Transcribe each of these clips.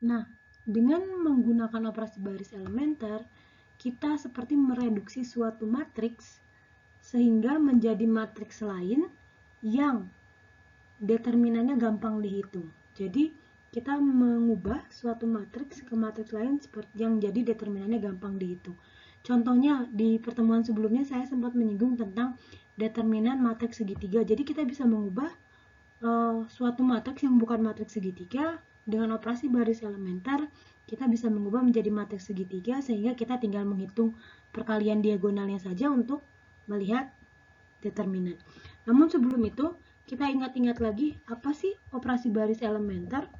Nah, dengan menggunakan operasi baris elementer, kita seperti mereduksi suatu matriks sehingga menjadi matriks lain yang determinannya gampang dihitung. Jadi, kita mengubah suatu matriks ke matriks lain yang jadi determinannya gampang dihitung. Contohnya, di pertemuan sebelumnya saya sempat menyinggung tentang determinan matriks segitiga. Jadi, kita bisa mengubah suatu matriks yang bukan matriks segitiga dengan operasi baris elementer. Kita bisa mengubah menjadi matriks segitiga sehingga kita tinggal menghitung perkalian diagonalnya saja untuk melihat determinan. Namun sebelum itu, kita ingat-ingat lagi apa sih operasi baris elementer.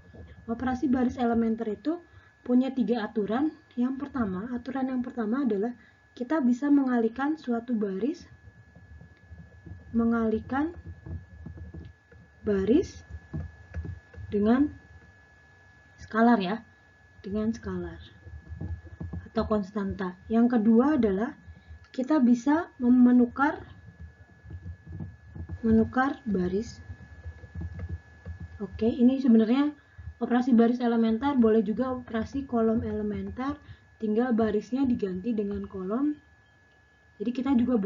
Operasi baris elementer itu punya 3 aturan. Aturan yang pertama adalah kita bisa mengalihkan suatu baris dengan skalar ya, dengan skalar atau konstanta. Yang kedua adalah kita bisa menukar baris. Oke, ini sebenarnya operasi baris elementer, boleh juga operasi kolom elementer, tinggal barisnya diganti dengan kolom. Jadi kita juga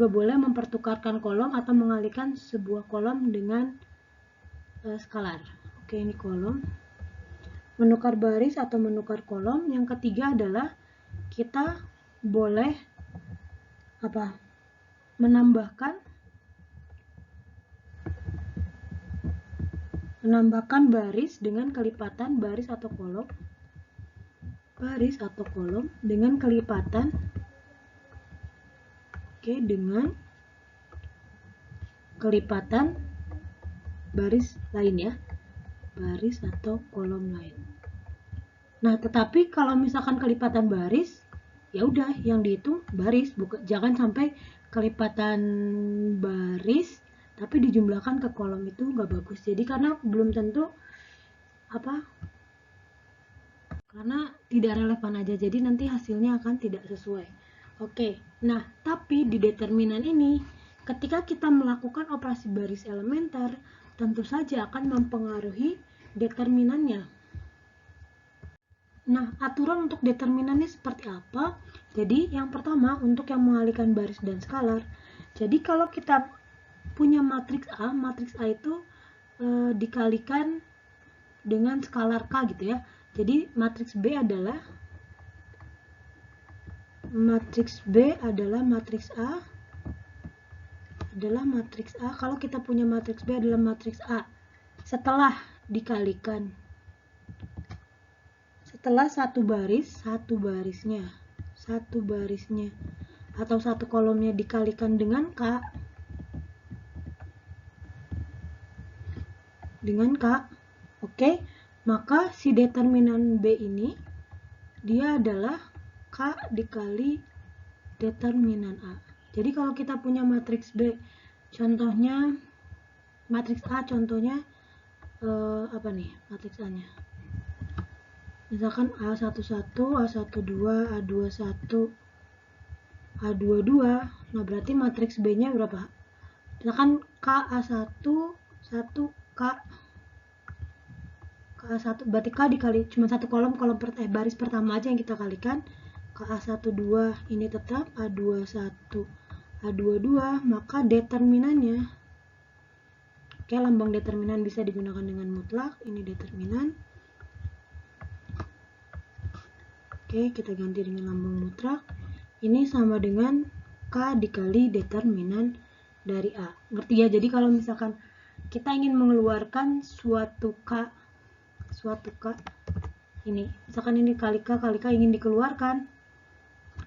boleh mempertukarkan kolom atau mengalihkan sebuah kolom dengan skalar. Oke, ini kolom. Menukar baris atau menukar kolom. Yang ketiga adalah kita boleh menambahkan baris dengan kelipatan baris atau kolom dengan kelipatan dengan kelipatan baris lain ya, baris atau kolom lain. Nah, tetapi kalau misalkan kelipatan baris, ya udah yang dihitung baris, jangan sampai kelipatan baris tapi dijumlahkan ke kolom, itu nggak bagus. Jadi karena belum tentu karena tidak relevan aja, jadi nanti hasilnya akan tidak sesuai. Oke, nah tapi di determinan ini ketika kita melakukan operasi baris elementer tentu saja akan mempengaruhi determinannya. Nah, aturan untuk determinannya seperti apa? Jadi yang pertama untuk yang mengalihkan baris dan skalar. Jadi kalau kita punya matriks A itu dikalikan dengan skalar K gitu ya. Jadi matriks B adalah matriks A kalau kita punya matriks B adalah matriks A setelah dikalikan, setelah satu barisnya atau satu kolomnya dikalikan dengan K, oke, maka si determinan B ini dia adalah K dikali determinan A. Jadi kalau kita punya matriks B, contohnya matriks A, contohnya matriks A-nya? Misalkan A11, A12, A21, A22. Nah, berarti matriks B-nya berapa? Misalkan K A1, 1 K A1, berarti K dikali cuma satu baris pertama aja yang kita kalikan. A12 ini tetap A21, A22, maka determinannya, oke, lambang determinan bisa digunakan dengan mutlak, ini determinan. Oke, kita ganti dengan lambang mutlak. Ini sama dengan K dikali determinan dari A. Ngerti ya? Jadi kalau misalkan kita ingin mengeluarkan suatu K ini, misalkan ini kali K ingin dikeluarkan,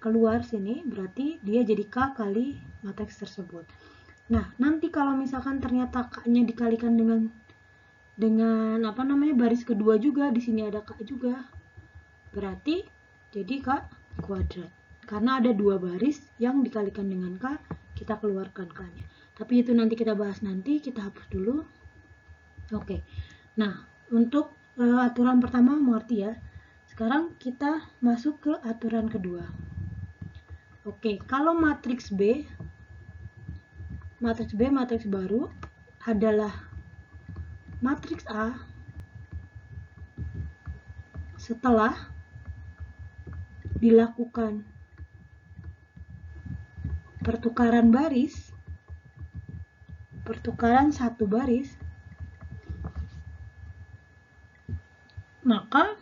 keluar sini, berarti dia jadi K kali matriks tersebut. Nah, nanti kalau misalkan ternyata K-nya dikalikan dengan baris kedua juga, di sini ada K juga, berarti jadi K kuadrat. Karena ada dua baris yang dikalikan dengan K, kita keluarkan K-nya. Tapi itu nanti kita bahas nanti, kita hapus dulu. Oke. Nah, untuk aturan pertama mengerti ya. Sekarang kita masuk ke aturan kedua. Oke, kalau matriks baru adalah matriks A setelah dilakukan pertukaran satu baris, maka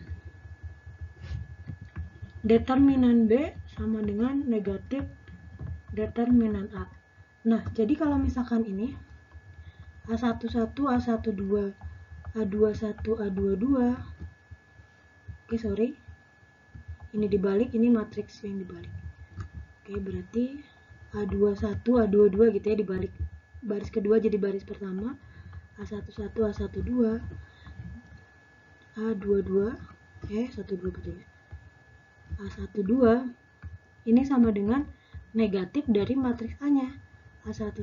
determinan B sama dengan negatif determinan A. Nah, jadi kalau misalkan ini A11, A12, A21, A22, oke, sorry, ini dibalik, ini matriks yang dibalik. Oke, berarti A21, A22 gitu ya, dibalik baris kedua jadi baris pertama, A11, A12, A22, 12 betul ya, A12 ini sama dengan negatif dari matriks A-nya, A11,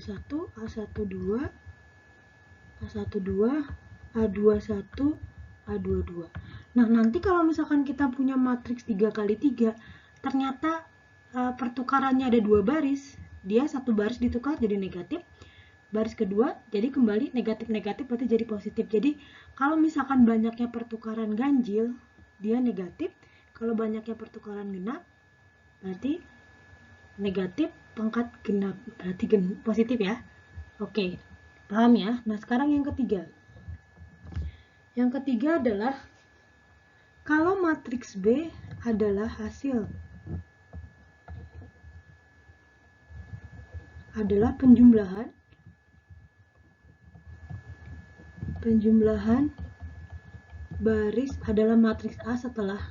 A12, A12, A21, A22. Nah, nanti kalau misalkan kita punya matriks 3x3, ternyata pertukarannya ada 2 baris, dia satu baris ditukar jadi negatif, baris kedua jadi kembali negatif-negatif, berarti jadi positif. Jadi kalau misalkan banyaknya pertukaran ganjil, dia negatif. Kalau banyaknya pertukaran genap, berarti negatif pangkat genap, berarti positif ya. Oke, paham ya? Nah, sekarang yang ketiga. Yang ketiga adalah kalau matriks B adalah hasil penjumlahan baris adalah matriks A setelah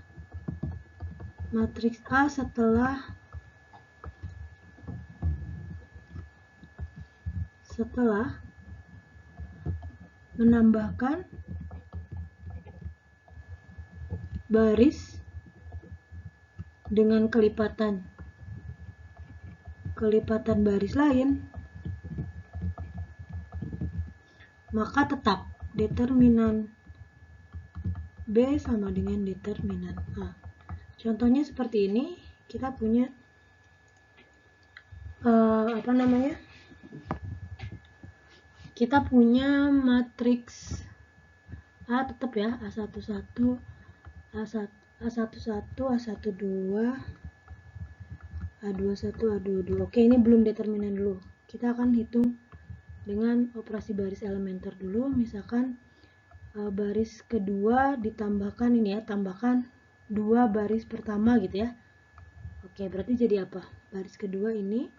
menambahkan baris dengan kelipatan baris lain, maka tetap determinan B sama dengan determinan A. Contohnya seperti ini, kita punya kita punya matriks A tetap ya, A11, A11, A12, A21, A22. Oke, ini belum determinan dulu. Kita akan hitung dengan operasi baris elementer dulu. Misalkan baris kedua ditambahkan ini ya, tambahkan 2 baris pertama gitu ya. Oke, berarti jadi apa? Baris kedua ini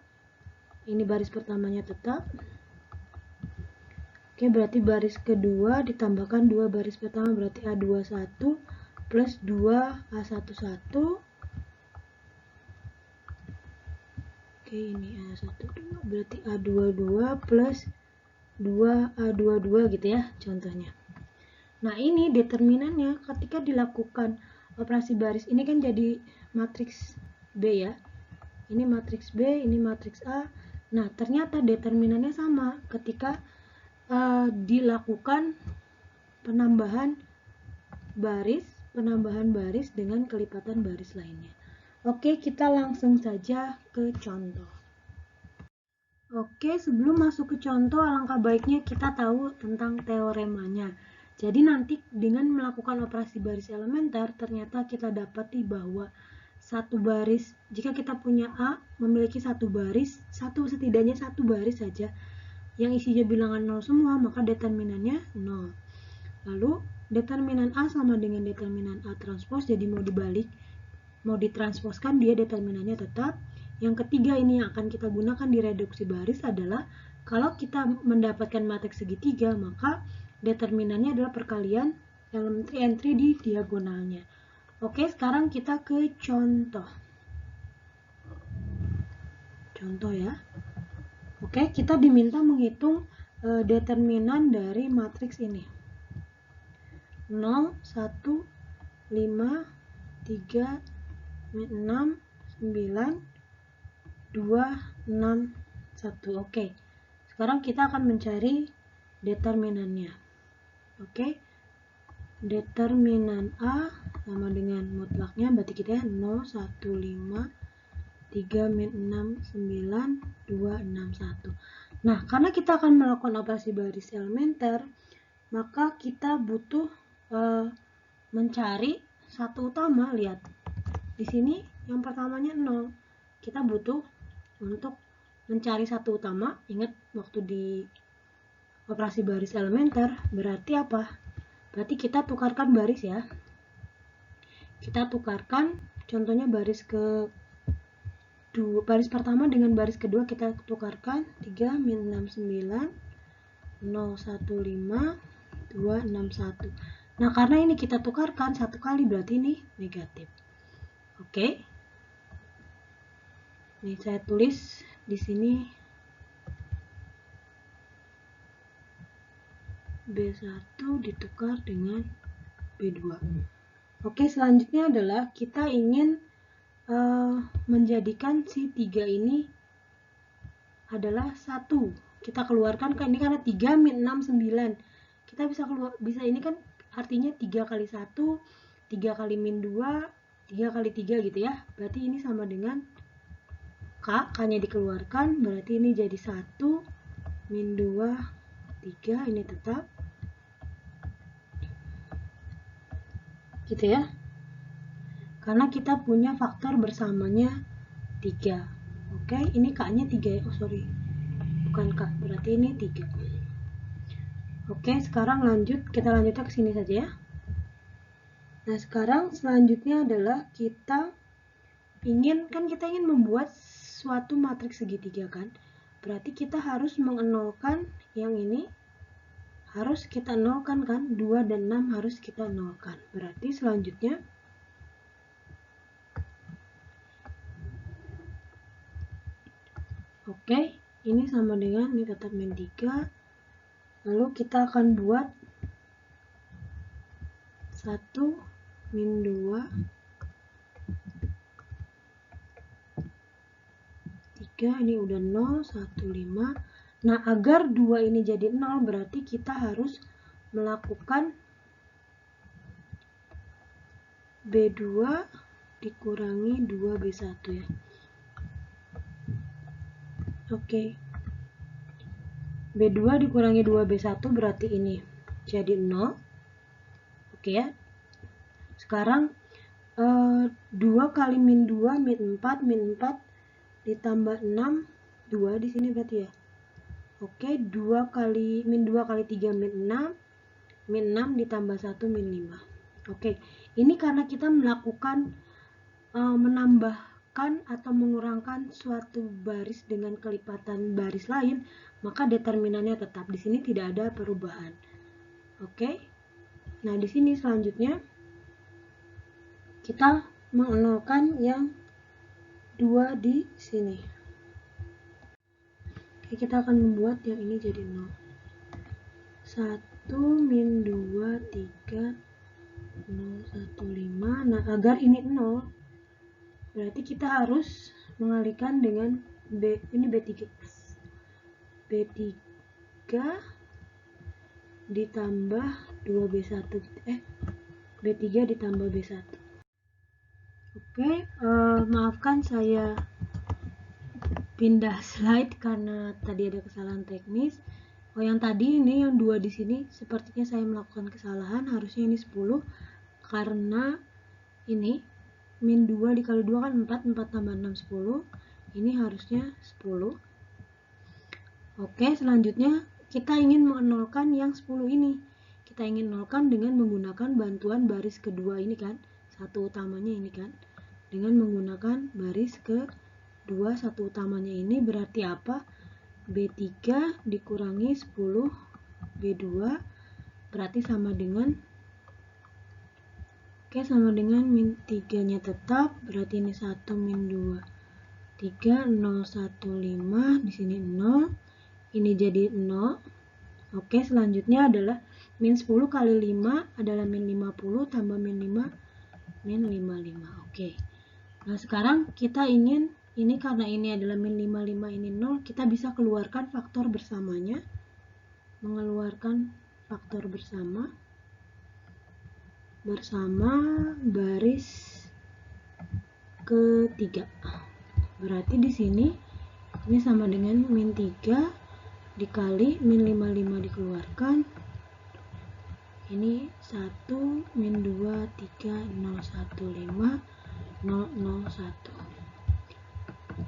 baris pertamanya tetap. Oke, berarti baris kedua ditambahkan 2 baris pertama, berarti A21 plus 2 A11. Oke, ini A12 berarti A22 plus 2 A22 gitu ya contohnya. Nah, ini determinannya ketika dilakukan operasi baris ini kan jadi matriks B ya. Ini matriks B, ini matriks A. Nah, ternyata determinannya sama ketika dilakukan penambahan baris dengan kelipatan baris lainnya. Oke, kita langsung saja ke contoh. Oke, sebelum masuk ke contoh, alangkah baiknya kita tahu tentang teoremanya. Jadi nanti dengan melakukan operasi baris elementer, ternyata kita dapati bahwa satu baris, jika kita punya A memiliki satu baris, setidaknya satu baris saja yang isinya bilangan 0 semua, maka determinannya 0. Lalu determinan A sama dengan determinan A transpos, jadi mau dibalik, mau ditransposkan, dia determinannya tetap. Yang ketiga ini yang akan kita gunakan di reduksi baris adalah kalau kita mendapatkan matriks segitiga, maka determinannya adalah perkalian entry di diagonalnya. Oke, sekarang kita ke contoh. Contoh ya. Oke, kita diminta menghitung determinan dari matriks ini. 0, 1, 5, 3, 6, 9, 2, 6, 1. Oke, sekarang kita akan mencari determinannya. Oke, determinan A sama dengan mutlaknya, berarti kita 0, 1, 5, 3, 6, 9, 2, 6, 1. Nah, karena kita akan melakukan operasi baris elementer, maka kita butuh mencari satu utama, lihat di sini yang pertamanya 0. Kita butuh untuk mencari satu utama. Ingat waktu di operasi baris elementer, berarti apa? Berarti kita tukarkan baris ya. Kita tukarkan, contohnya baris pertama dengan baris kedua kita tukarkan 3 min 69 015 261. Nah, karena ini kita tukarkan satu kali berarti ini negatif. Oke. Ini saya tulis di sini B1 ditukar dengan B2. Oke, selanjutnya adalah kita ingin menjadikan si 3 ini adalah 1. Kita keluarkan kan ini karena 3 min 69. Kita bisa ini kan artinya 3 kali 1, 3 kali min 2, 3 kali 3 gitu ya. Berarti ini sama dengan K-nya dikeluarkan, berarti ini jadi 1 min 2 3, ini tetap gitu ya. Karena kita punya faktor bersamanya 3. Oke, ini K-nya 3 ya. Oh, sorry. Bukan K, berarti ini 3. Oke, sekarang kita lanjutnya ke sini saja ya. Nah, sekarang selanjutnya adalah kita ingin membuat suatu matriks segitiga kan. Berarti kita harus mengenolkan yang ini. Harus kita nolkan kan. 2 dan 6 harus kita nolkan. Berarti selanjutnya oke, ini sama dengan ini tetap min 3. Lalu kita akan buat 1 min 2 3, ini udah 0 1 5. Nah, agar 2 ini jadi 0 berarti kita harus melakukan B2 dikurangi 2B1 ya. Oke. B2 dikurangi 2B1 berarti ini jadi 0. Oke ya. Sekarang 2 kali min 2 min 4 ditambah 6 2 di sini berarti ya. Oke, 2 kali min 2 kali 3 min 6 ditambah 1 min 5. Oke, ini karena kita melakukan menambahkan atau mengurangkan suatu baris dengan kelipatan baris lain, maka determinannya tetap. Di sini tidak ada perubahan. Oke. Nah, di sini selanjutnya kita mengenolkan yang 2 di sini. Oke, kita akan membuat yang ini jadi 0. 1 min 2 3 0 1 5. Nah, agar ini 0 berarti kita harus mengalihkan dengan ini B3 ditambah 2B1 B3 ditambah B1. Oke, maafkan saya pindah slide karena tadi ada kesalahan teknis. Oh, yang tadi ini yang 2 di sini sepertinya saya melakukan kesalahan, harusnya ini 10 karena ini min 2 dikali 2 kan 4 tambah 6 10. Ini harusnya 10. Oke, selanjutnya kita ingin menolkan yang 10 ini. Kita ingin nolkan dengan menggunakan bantuan baris kedua ini kan. Satu utamanya ini kan. Dengan menggunakan baris kedua satu utamanya ini berarti apa? B3 dikurangi 10 B2 berarti sama dengan sama dengan min 3 nya tetap, berarti ini 1 min 2 3 0 1 5, di sini 0, ini jadi 0. Oke, selanjutnya adalah min 10 kali 5 adalah min 50 tambah min 5 min 55. Oke. Nah, sekarang kita ingin ini karena ini adalah min 55 ini 0, kita bisa keluarkan faktor bersamanya. Mengeluarkan faktor bersama baris ketiga. Berarti di sini ini sama dengan min 3 dikali min 55 dikeluarkan. Ini 1, min 2, 3, 0, 1, 5, 0, 0, 1.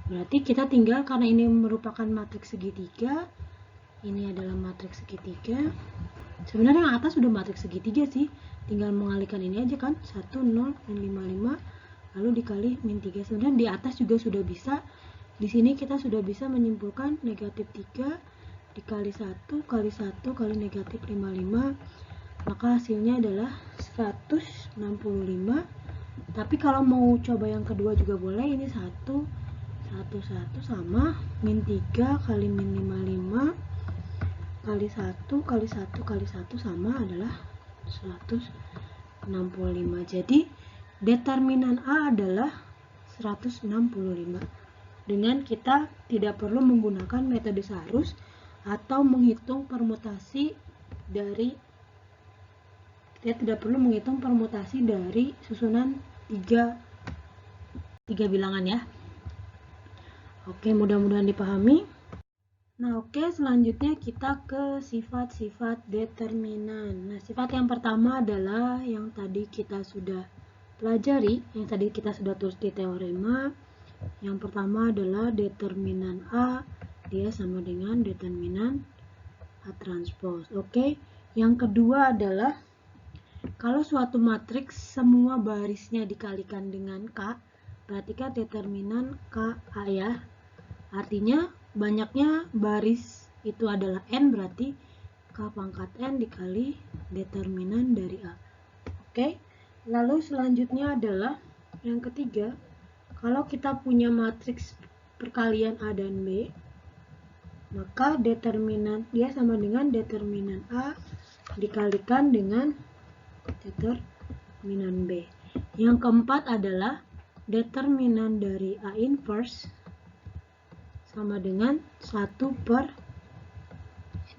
Berarti kita tinggal, karena ini merupakan matriks segitiga, ini adalah matriks segitiga. Sebenarnya yang atas sudah matriks segitiga sih, tinggal mengalihkan ini aja kan, 1, 0, min 5, lalu dikali min 3. Sebenarnya di atas juga sudah bisa. Di sini kita sudah bisa menyimpulkan negatif 3 dikali 1 kali 1 kali negatif 55, maka hasilnya adalah 165. Tapi kalau mau coba yang kedua juga boleh, ini 1 sama min 3 kali min 55 kali 1 kali 1 kali 1 sama adalah 165. Jadi determinan A adalah 165. Dengan kita tidak perlu menggunakan metode Sarus atau menghitung permutasi dari, kita tidak perlu menghitung permutasi dari susunan tiga bilangan ya. Oke, mudah-mudahan dipahami. Nah, oke, selanjutnya kita ke sifat-sifat determinan. Nah, sifat yang pertama adalah yang tadi kita sudah pelajari, yang tadi kita sudah tulis di teorema. Yang pertama adalah determinan A, dia sama dengan determinan A transpose. Oke, yang kedua adalah kalau suatu matriks semua barisnya dikalikan dengan K, berarti kan determinan KA ya. Artinya banyaknya baris itu adalah N, berarti K pangkat N dikali determinan dari A. Oke, lalu selanjutnya adalah yang ketiga, kalau kita punya matriks perkalian A dan B, maka determinan dia sama dengan determinan A dikalikan dengan determinan B. Yang keempat adalah determinan dari A inverse sama dengan 1 per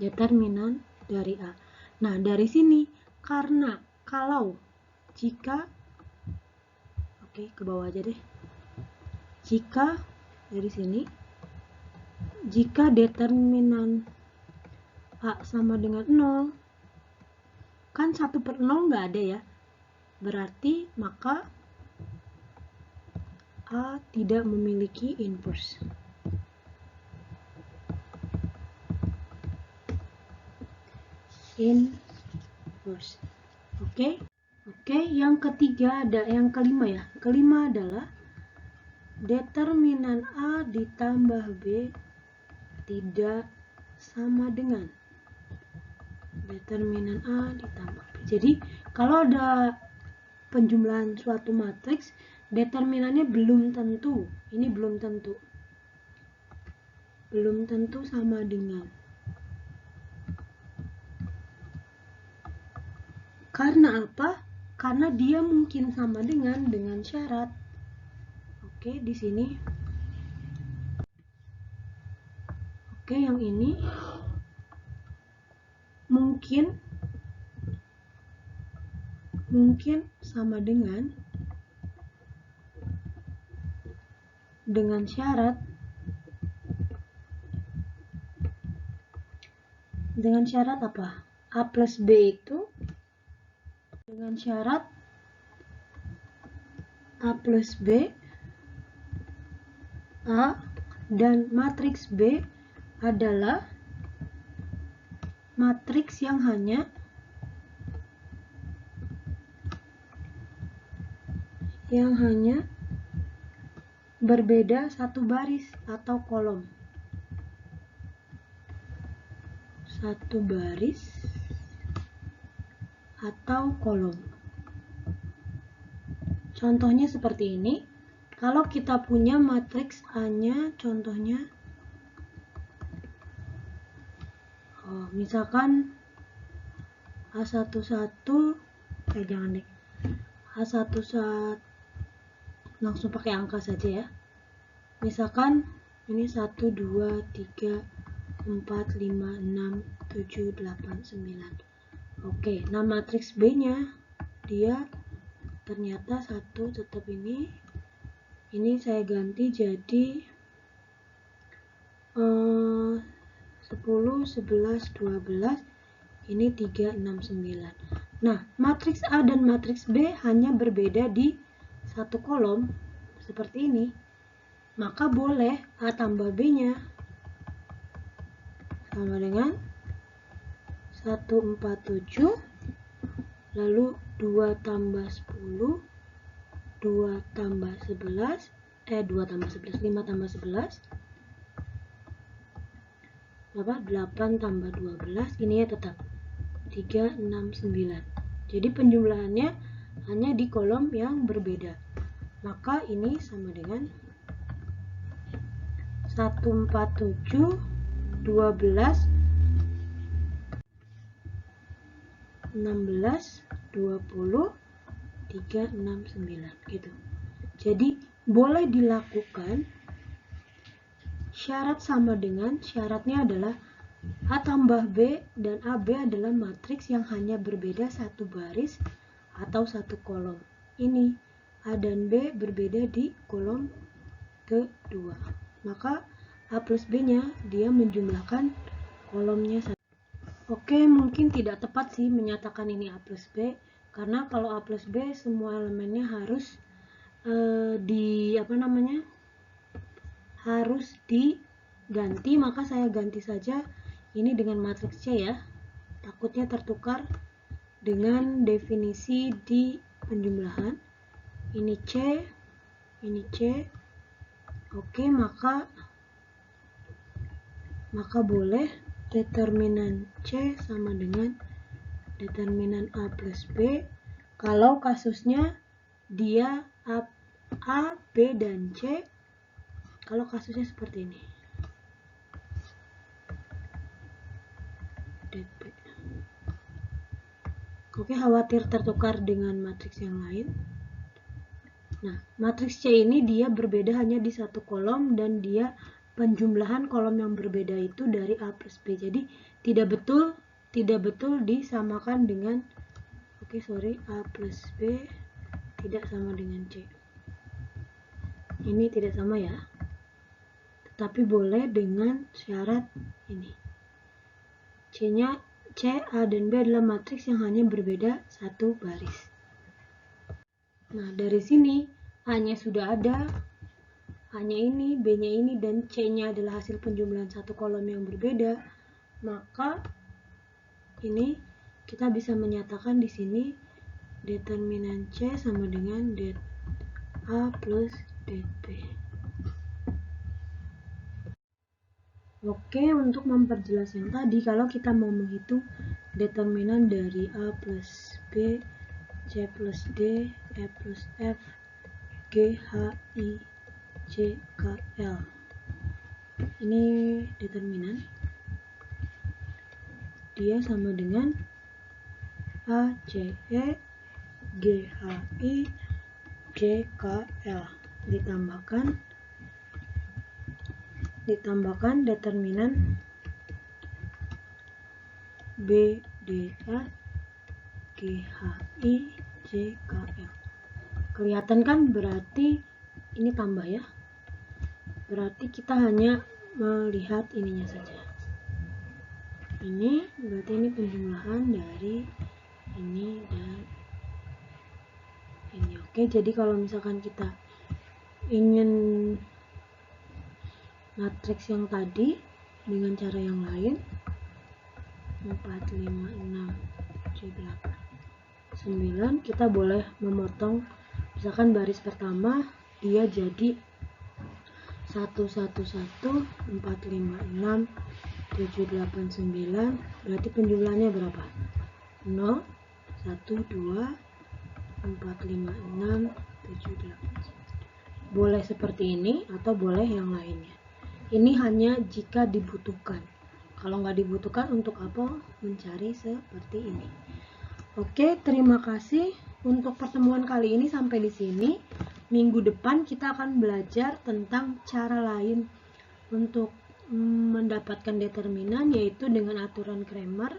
determinan dari A. Nah, dari sini, karena kalau jika, oke, ke bawah aja deh. Jika dari sini, jika determinan A sama dengan 0, kan 1 per 0 nggak ada ya. Berarti maka A tidak memiliki inverse. Inverse. Oke, yang ketiga ada, yang kelima ya. Kelima adalah determinan A ditambah B tidak sama dengan determinan A ditambah B. Jadi kalau ada penjumlahan suatu matriks, determinannya belum tentu, ini belum tentu sama dengan. Karena apa? Karena dia mungkin sama dengan syarat. Oke, di sini. Oke, yang ini mungkin sama dengan syarat. Dengan syarat apa? A plus B itu dengan syarat A plus B, A dan matriks B adalah matriks yang hanya berbeda satu baris atau kolom. Satu baris atau kolom. Contohnya seperti ini. Kalau kita punya matriks A-nya, contohnya misalkan A11, jangan deh, A11 langsung pakai angka saja ya. Misalkan ini 1, 2, 3, 4, 5, 6, 7, 8, 9. Oke, nah matriks B-nya dia ternyata 1 tetap ini saya ganti jadi 10, 11, 12, ini 3, 6, 9. Nah, matriks A dan matriks B hanya berbeda di satu kolom seperti ini. Maka boleh A tambah B-nya sama dengan 147, lalu 2 tambah 10, 2 tambah 11, 5 tambah 11, 8 tambah 12, ini ya tetap 3, 6, 9. Jadi penjumlahannya hanya di kolom yang berbeda. Maka ini sama dengan 147, 12, 16, 20, 3, 6, 9 gitu. Jadi boleh dilakukan syarat sama dengan, syaratnya adalah A tambah B dan AB adalah matriks yang hanya berbeda satu baris atau satu kolom. Ini A dan B berbeda di kolom kedua. Maka A plus B-nya dia menjumlahkan kolomnya satu. Oke, mungkin tidak tepat sih menyatakan ini A plus B, karena kalau A plus B semua elemennya harus harus diganti, maka saya ganti saja ini dengan matriks C ya. Takutnya tertukar dengan definisi di penjumlahan. Ini C, ini C. Oke, maka boleh determinan C sama dengan determinan A plus B kalau kasusnya dia A, B, dan C. Kalau kasusnya seperti ini, DP. Oke, khawatir tertukar dengan matriks yang lain. Nah, matriks C ini dia berbeda hanya di satu kolom dan dia penjumlahan kolom yang berbeda itu dari A plus B. Jadi tidak betul disamakan dengan A plus B tidak sama dengan C. Ini tidak sama ya. Tetapi boleh dengan syarat ini. C-nya C, A, dan B adalah matriks yang hanya berbeda satu baris. Nah, dari sini A-nya sudah ada, A-nya ini, B-nya ini, dan C-nya adalah hasil penjumlahan satu kolom yang berbeda. Maka ini kita bisa menyatakan di sini determinan C sama dengan det A plus det B. Oke, untuk memperjelas yang tadi, kalau kita mau menghitung determinan dari A plus B, C plus D, E plus F, G, H, I, J, K, L. Ini determinan. Dia sama dengan A, C, E, G, H, I, J, K, L. Ditambahkan determinan B, D, A, G, H, I, J, K, L. Kelihatan kan? Berarti ini tambah ya. Berarti kita hanya melihat ininya saja. Ini berarti ini penjumlahan dari ini dan ini. Oke, jadi kalau misalkan kita ingin matriks yang tadi dengan cara yang lain, 4, 5, 6, 7, 8, 9, kita boleh memotong. Misalkan baris pertama dia jadi 1, 1, 1, 4, 5, 6, 7, 8, 9. Berarti penjumlahannya berapa? 0, 1, 2, 4, 5, 6, 7, 8. Boleh seperti ini atau boleh yang lainnya. Ini hanya jika dibutuhkan. Kalau nggak dibutuhkan, untuk apa mencari seperti ini? Oke, terima kasih untuk pertemuan kali ini sampai di sini. Minggu depan kita akan belajar tentang cara lain untuk mendapatkan determinan, yaitu dengan aturan Cramer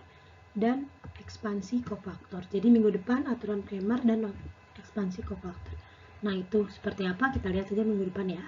dan ekspansi kofaktor. Jadi minggu depan aturan Cramer dan ekspansi kofaktor. Nah, itu seperti apa? Kita lihat saja minggu depan ya.